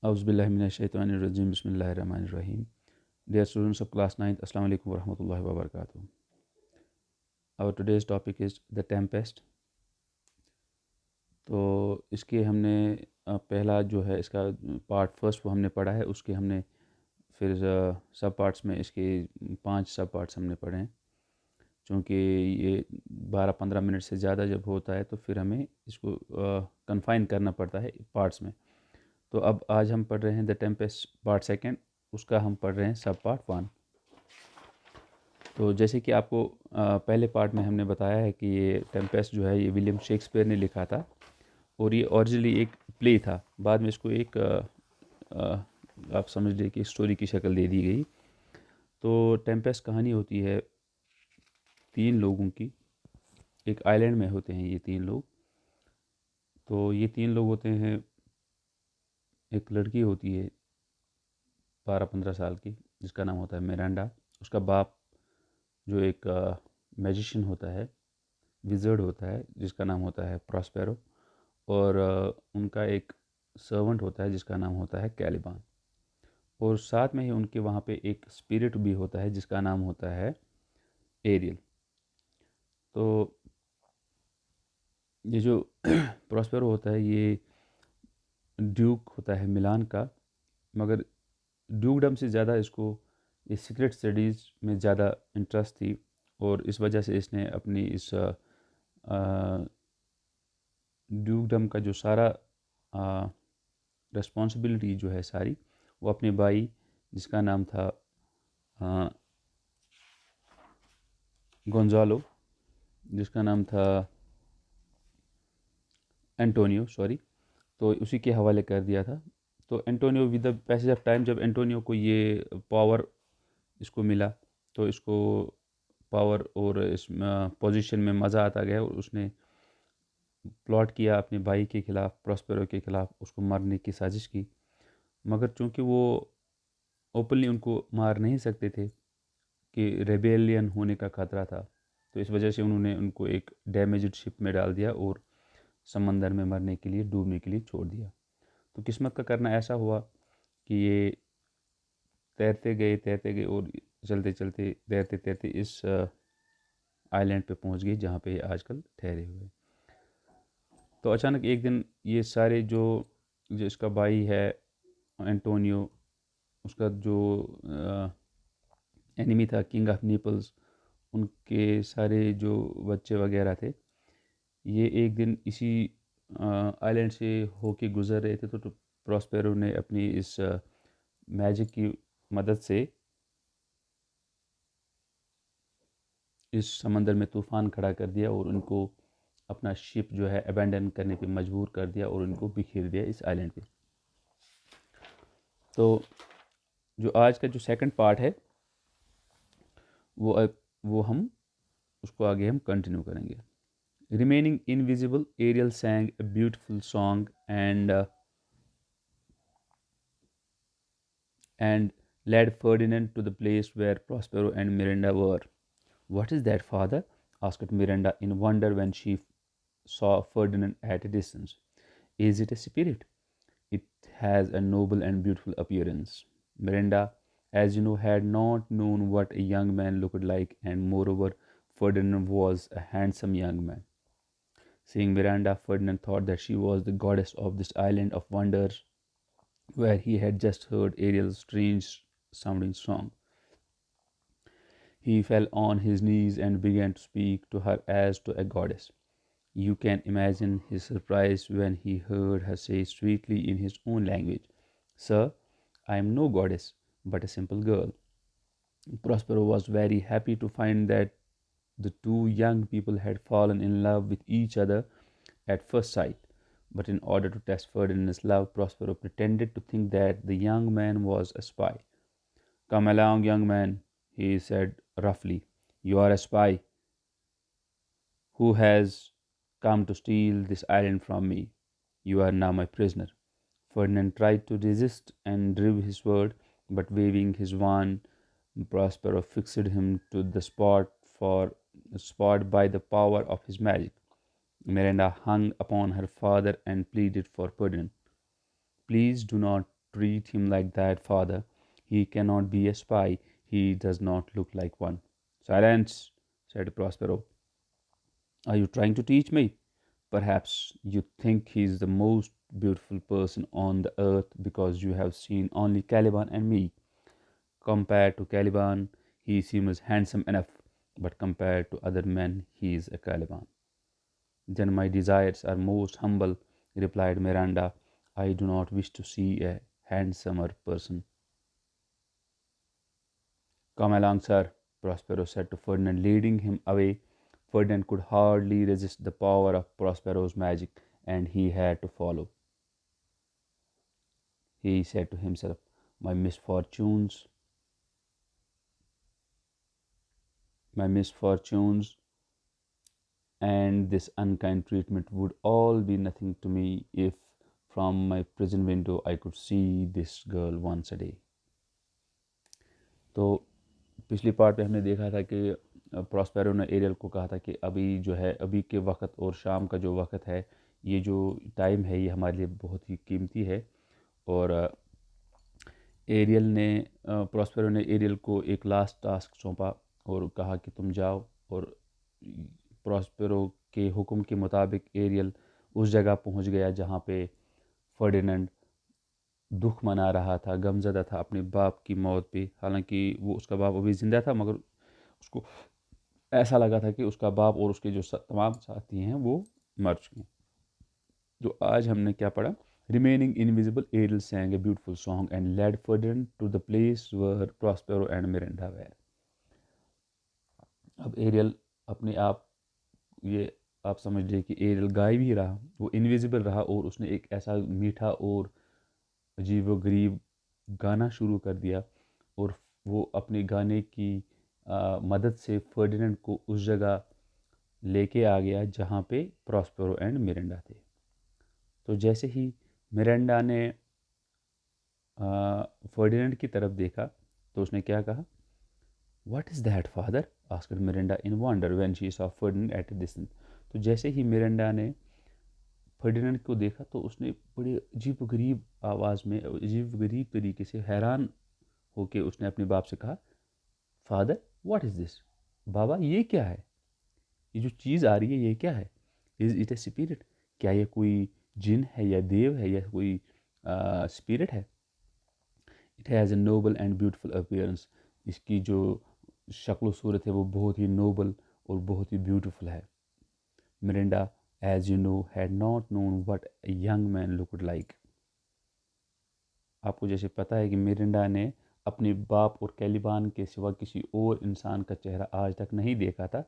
Auzubillahiminash-shaytanir-rajim. Bismillahir-rahmanir-rahim. Dear students of class 9th, Assalamu alaikum wa rahmatullahi wa barakatuh. Our today's topic is The Tempest. तो इसके हमने पहला जो है इसका पार्ट फर्स्ट वो हमने पढ़ा है, उसके हमने फिर सब पार्ट्स में इसके 5 सब पार्ट्स हमने पढ़े हैं। चूँकि ये 12-15 मिनट से ज़्यादा जब होता है तो फिर हमें इसको कन्फाइन करना पड़ता है पार्ट्स में। तो अब आज हम पढ़ रहे हैं द टेम्पेस्ट पार्ट सेकंड, उसका हम पढ़ रहे हैं सब पार्ट 1। तो जैसे कि आपको पहले पार्ट में हमने बताया है कि ये टेम्पेस्ट जो है ये विलियम शेक्सपियर ने लिखा था और ये ओरिजिनली एक प्ले था। बाद में इसको एक आप समझ लीजिए कि स्टोरी की शक्ल दे दी गई। तो टेम्पेस्ट कहानी होती है 3 लोगों की। एक आइलैंड में होते हैं ये 3 लोग। तो ये 3 लोग होते हैं, एक लड़की होती है 12-15 साल की जिसका नाम होता है मिरांडा। उसका बाप जो एक मैजिशियन होता है, विज़र्ड होता है जिसका नाम होता है प्रॉस्पेरो। और उनका एक सर्वेंट होता है जिसका नाम होता है कैलिबान। और साथ में ही उनके वहाँ पे एक स्पिरिट भी होता है जिसका नाम होता है एरियल। तो ये जो प्रॉस्पेरो होता है ये ड्यूक होता है मिलान का, मगर ड्यूकडम से ज़्यादा इसको ये सीक्रेट स्टडीज़ में ज़्यादा इंटरेस्ट थी और इस वजह से इसने अपनी इस ड्यूकडम का जो सारा रिस्पॉन्सिबिलिटी जो है सारी वो अपने भाई जिसका नाम था गोंजालो, जिसका नाम था एंटोनियो, सॉरी, तो उसी के हवाले कर दिया था। तो Antonio with the passage of time जब एंटोनियो को ये पावर इसको मिला तो इसको पावर और इस पोजीशन में मज़ा आता गया और उसने प्लॉट किया अपने भाई के ख़िलाफ़, प्रॉस्पेरो के ख़िलाफ़, उसको मारने की साजिश की। मगर चूँकि वो ओपनली उनको मार नहीं सकते थे कि रेबेलियन होने का ख़तरा था, तो इस वजह से उन्होंने उनको एक डैमेज्ड शिप में डाल दिया और समंदर में मरने के लिए, डूबने के लिए छोड़ दिया। तो किस्मत का करना ऐसा हुआ कि ये तैरते गए और चलते चलते तैरते तैरते इस आइलैंड पे पहुंच गए जहाँ पे ये आजकल ठहरे हुए। तो अचानक एक दिन ये सारे जो जो इसका भाई है एंटोनियो, उसका जो एनिमी था किंग ऑफ नेपल्स, उनके सारे जो बच्चे वगैरह थे, ये एक दिन इसी आइलैंड से होके गुज़र रहे थे। तो प्रॉस्पेरो ने अपनी इस मैजिक की मदद से इस समंदर में तूफ़ान खड़ा कर दिया और उनको अपना शिप जो है अबैंडन करने पे मजबूर कर दिया और उनको बिखेर दिया इस आइलैंड पे। तो जो आज का जो सेकंड पार्ट है वो हम उसको आगे हम कंटिन्यू करेंगे। Remaining invisible, Ariel sang a beautiful song and led Ferdinand to the place where Prospero and Miranda were. "What is that, father?" asked Miranda in wonder when she saw Ferdinand at a distance. "Is it a spirit? It has a noble and beautiful appearance." Miranda, as you know, had not known what a young man looked like, and moreover, Ferdinand was a handsome young man. Seeing Miranda, Ferdinand thought that she was the goddess of this island of wonders where he had just heard Ariel's strange sounding song. He fell on his knees and began to speak to her as to a goddess. You can imagine his surprise when he heard her say sweetly in his own language, "Sir, I am no goddess, but a simple girl." Prospero was very happy to find that the two young people had fallen in love with each other at first sight. But in order to test Ferdinand's love, Prospero pretended to think that the young man was a spy. "Come along, young man," he said roughly. "You are a spy who has come to steal this island from me. You are now my prisoner." Ferdinand tried to resist and drew his sword, but waving his wand, Prospero fixed him to the spot by the power of his magic. Miranda hung upon her father and pleaded for Ferdinand. "Please do not treat him like that, father. He cannot be a spy. He does not look like one. Silence, said Prospero. Are you trying to teach me? Perhaps you think he is the most beautiful person on the earth because you have seen only Caliban and me. Compared to Caliban, he seems handsome enough, but compared to other men, he is a Caliban. Then my desires are most humble, replied Miranda. I do not wish to see a handsomer person. Come along, sir, Prospero said to Ferdinand, leading him away. Ferdinand could hardly resist the power of Prospero's magic, and he had to follow. He said to himself, My misfortunes, my misfortunes, and this unkind treatment would all be nothing to me if from my prison window I could see this girl once a day. तो पिछली part में हमने देखा था कि Prospero ने aerial को कहा था कि अभी जो है अभी के वक्त और शाम का जो वक्त है, ये जो टाइम है ये हमारे लिए बहुत ही कीमती है। और एरियल ने प्रॉस्पेरो ने एरियल को एक लास्ट टास्क सौंपा और कहा कि तुम जाओ। और प्रॉस्पेरो के हुक्म के मुताबिक एरियल उस जगह पहुंच गया जहां पे फर्डिनेंड दुख मना रहा था, गमज़दा था अपने बाप की मौत पे। हालांकि वो उसका बाप अभी ज़िंदा था, मगर उसको ऐसा लगा था कि उसका बाप और उसके जो तमाम साथी हैं वो मर चुके हैं। तो आज हमने क्या पढ़ा? Remaining invisible, Ariel sang a beautiful song and led Ferdinand to the place where Prospero and Miranda were. अब एरियल अपने आप, ये आप समझ लीजिए कि एरियल गायब ही रहा, वो इनविजिबल रहा और उसने एक ऐसा मीठा और अजीब व गरीब गाना शुरू कर दिया। और वो अपने गाने की मदद से फर्डिनेंड को उस जगह लेके आ गया जहाँ पे प्रॉस्पेरो एंड मिरेंडा थे। तो जैसे ही मिरेंडा ने फर्डिनेंड की तरफ देखा तो उसने क्या कहा? What is that father? Asked Miranda in wonder when she saw Ferdinand at a distance. तो जैसे ही मिरेंडा ने फर्डिनेंड को देखा तो उसने बड़ी अजीब गरीब आवाज़ में, अजीब गरीब तरीके से हैरान होके उसने अपने बाप से कहा, फादर व्हाट इज़ दिस? बाबा ये क्या है? ये जो चीज़ आ रही है ये क्या है? Is it a spirit? क्या ये कोई जिन है या देव है या कोई स्पिरिट है? It has a noble and beautiful appearance. इसकी जो शक्ल सूरत है वो बहुत ही नोबल और बहुत ही ब्यूटीफुल है। Miranda, as you know, had not known what a young man looked like. आपको जैसे पता है कि मिरिंडा ने अपने बाप और कैलिबान के सिवा किसी और इंसान का चेहरा आज तक नहीं देखा था,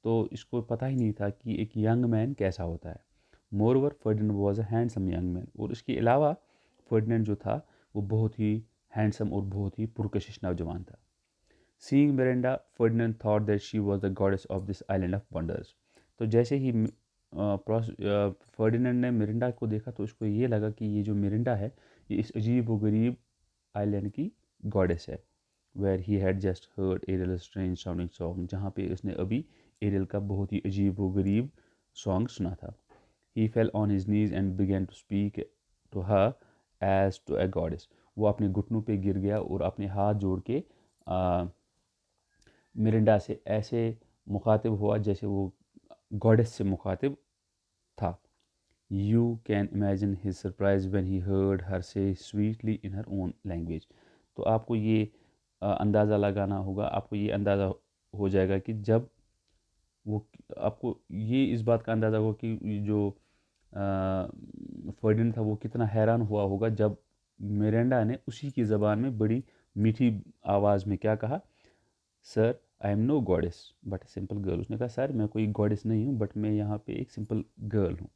तो इसको पता ही नहीं था कि एक यंग मैन कैसा होता है। Moreover Ferdinand was a handsome young man. और इसके अलावा फर्डिनेंड जो था वो बहुत ही हैंडसम और बहुत ही पुरकशिश नौजवान था। Seeing Mirinda, Ferdinand thought that she was the goddess of this island of wonders. तो जैसे ही फर्डिनेंड ने मिरिंडा को देखा तो उसको ये लगा कि ये जो मिरिंडा है ये इस अजीब व गरीब आइलैंड की गॉडेस है। Where he had just heard Ariel strange sounding song, जहाँ पे उसने अभी एरियल का बहुत ही अजीब व गरीब सॉन्ग सुना था। He fell on his knees and began to speak to her as to a goddess. वो अपने घुटनों पे गिर गया और अपने हाथ जोड़ के मिरिंडा से ऐसे मुखातिब हुआ जैसे वो गॉडेस से मुखातिब था। You can imagine his surprise when he heard her say sweetly in her own language. तो आपको ये अंदाज़ा लगाना होगा, आपको ये अंदाज़ा हो जाएगा कि जब वो, आपको ये इस बात का अंदाज़ा होगा कि जो फर्डिनेंड था वो कितना हैरान हुआ होगा जब मिरेंडा ने उसी की ज़बान में बड़ी मीठी आवाज़ में क्या कहा, sir I am no goddess but simple girl. उसने कहा सर मैं कोई गॉडेस नहीं हूँ, बट मैं यहाँ पे एक सिंपल गर्ल हूँ।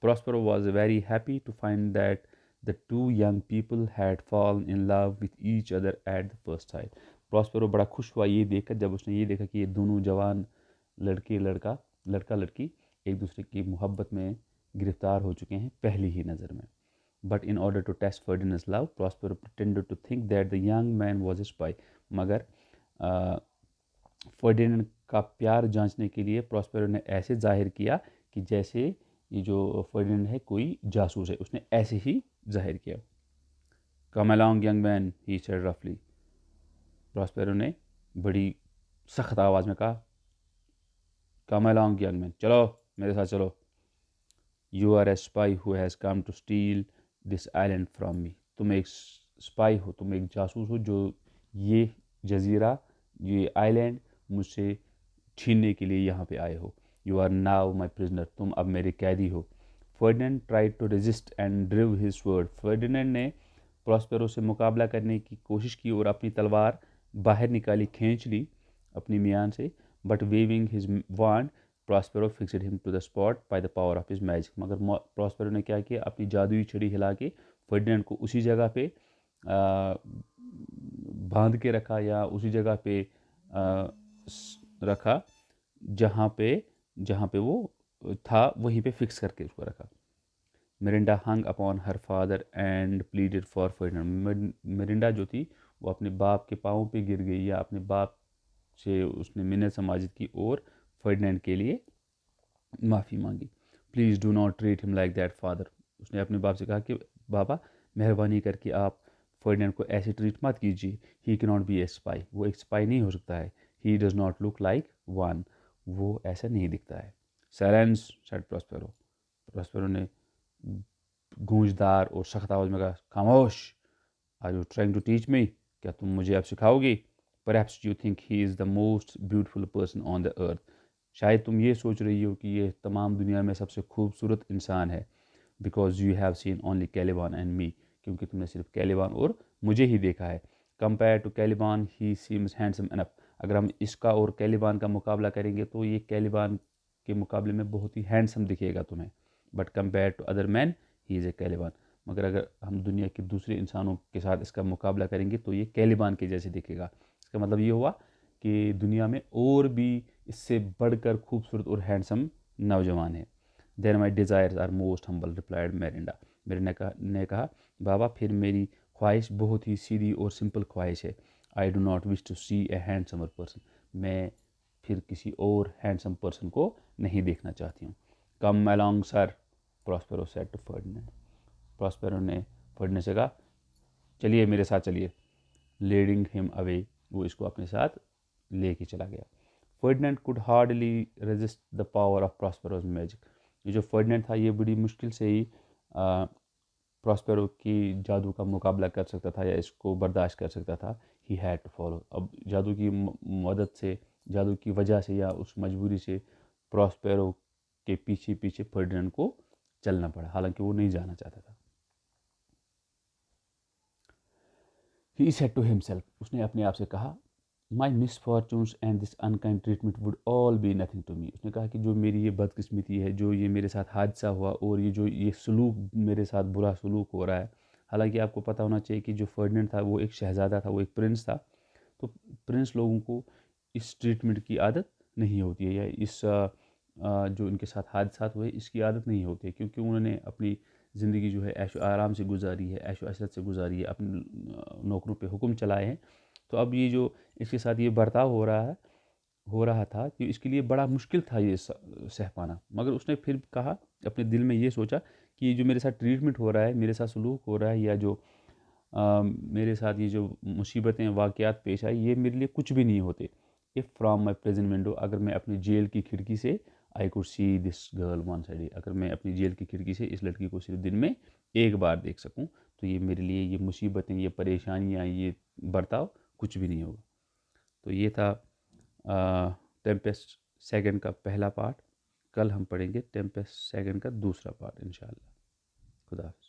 Prospero was very happy to find that the two young people had fallen in love with each other at the first sight. Prospero बड़ा खुश हुआ ये देखकर जब उसने ये देखा कि ये दोनों जवान लड़का लड़की एक दूसरे की मोहब्बत में गिरफ्तार हो चुके हैं पहली ही नज़र में। But in order to test Ferdinand's love, Prospero pretended to think that the young man was a spy. मगर फर्डिनेंड का प्यार जांचने के लिए प्रॉस्पेरो ने ऐसे जाहिर किया कि जैसे ये जो फर्डिनेंड है कोई जासूस है, उसने ऐसे ही जाहिर किया। Come along young man, he said रफली। प्रॉस्पेरो ने बड़ी सख्त आवाज़ में कहा, कम अलॉन्ग यंग मैन, चलो मेरे साथ चलो। You are a spy who has come to steal this island from me. तुम एक स्पाई हो, तुम एक जासूस हो जो ये जजीरा, ये आइलैंड मुझसे छीनने के लिए यहाँ पे आए हो। You are now my prisoner, तुम अब मेरे कैदी हो। Ferdinand tried to resist and drew his sword. Ferdinand ने प्रॉस्पेरो से मुकाबला करने की कोशिश की और अपनी तलवार बाहर निकाली, खींच ली अपनी मियान से। But waving his wand, Prospero fixed him to the spot by the power of his magic. मगर प्रॉस्पेरो ने क्या किया, अपनी जादुई छड़ी हिला के फर्डिनेंड को उसी जगह पे बांध के रखा, या उसी जगह पे रखा जहाँ पे वो था, वहीं पे फिक्स करके उसको रखा। Mirinda hung upon her father and pleaded for Ferdinand. Mirinda जो थी वो अपने बाप के पाँव पे गिर गई, या अपने बाप से उसने मिन्नत समाजित की और फर्डिनेंड के लिए माफ़ी मांगी। Please do not treat him like that father. उसने अपने बाप से कहा कि बाबा मेहरबानी करके आप फर्डिनेंड को ऐसे ट्रीट मत कीजिए। He can not be A spy, वो एक स्पाई नहीं हो सकता है। He does not look like one, वो ऐसा नहीं दिखता है। Silence said Prospero. प्रॉस्पेरो ने गूंजदार और सख्त आवाज़ में कहा, खामोश। Are you trying to teach me, क्या तुम मुझे अब सिखाओगे? Perhaps you think he is the most beautiful person on the earth. शायद तुम ये सोच रही हो कि ये तमाम दुनिया में सबसे खूबसूरत इंसान है। Because you have seen only Caliban and me, क्योंकि तुमने सिर्फ कैलिबान और मुझे ही देखा है। Compare to Caliban he seems handsome enough. अगर हम इसका और कैलिबान का मुकाबला करेंगे तो ये कैलिबान के मुकाबले में बहुत ही हैंडसम दिखेगा तुम्हें। But compare to other man he is a Caliban. मगर अगर हम दुनिया के दूसरे इंसानों के साथ इसका मुकाबला करेंगे तो ये कैलिबान के जैसे दिखेगा। इसका मतलब ये हुआ कि दुनिया में और भी इससे बढ़कर खूबसूरत और हैंडसम नौजवान है। Then my desires are most humble, replied Miranda. Miranda ने कहा, बाबा फिर मेरी ख्वाहिश बहुत ही सीधी और सिंपल ख्वाहिश है। I do not wish to see a handsomer person. मैं फिर किसी और हैंडसम पर्सन को नहीं देखना चाहती हूँ। Come along sir, Prospero said to Ferdinand. Prospero ने फर्डिनेंड से कहा, चलिए मेरे साथ चलिए। लीडिंग हिम अवे, वो इसको अपने साथ लेके चला गया। Ferdinand could hardly resist the power of Prospero's magic. ये जो फर्डिनेंड था ये बड़ी मुश्किल से ही प्रॉस्पेरो की जादू का मुकाबला कर सकता था या इसको बर्दाश्त कर सकता था। He had to follow. अब जादू की मदद से, जादू की वजह से या उस मजबूरी से प्रॉस्पेरो के पीछे पीछे फर्डिनेंड को चलना पड़ा, हालांकि वो नहीं जाना चाहता था। ही सेड टू हिमसेल्फ, उसने अपने आप से कहा, my misfortunes and this unkind treatment would all be nothing to me. उसने कहा कि जो मेरी ये बदकिस्मती है, जो ये मेरे साथ हादसा हुआ और ये जो ये सलूक मेरे साथ बुरा सलूक हो रहा है। हालांकि आपको पता होना चाहिए कि जो फर्डिनेंड था वो एक शहज़ादा था, वो एक प्रिंस था। तो प्रिंस लोगों को इस ट्रीटमेंट की आदत नहीं होती है, या इस जो इनके साथ हादसा हुए इसकी आदत नहीं होती है, क्योंकि उन्होंने अपनी ज़िंदगी जो है ऐशो आराम से गुजारी है, ऐशो अशरत से गुजारी है, अपने नौकरों पे हुक्म चलाए हैं। तो अब ये जो इसके साथ ये बर्ताव हो रहा था कि इसके लिए बड़ा मुश्किल था ये सह पाना। मगर उसने फिर कहा, अपने दिल में ये सोचा कि ये जो मेरे साथ ट्रीटमेंट हो रहा है, मेरे साथ सलूक हो रहा है, या जो मेरे साथ ये जो मुसीबतें वाक़यात पेश आई, ये मेरे लिए कुछ भी नहीं होते। If from my present window, अगर मैं अपनी जेल की खिड़की से I could see this girl one side, अगर मैं अपनी जेल की खिड़की से इस लड़की को सिर्फ दिन में एक बार देख सकूं, तो ये मेरे लिए ये मुसीबतें, ये परेशानियां, ये बर्ताव कुछ भी नहीं होगा। तो ये था टेम्पेस्ट सेकंड का पहला पार्ट। कल हम पढ़ेंगे टेम्पेस्ट सेकंड का दूसरा पार्ट इंशाल्लाह। खुदा हाफ़िज़।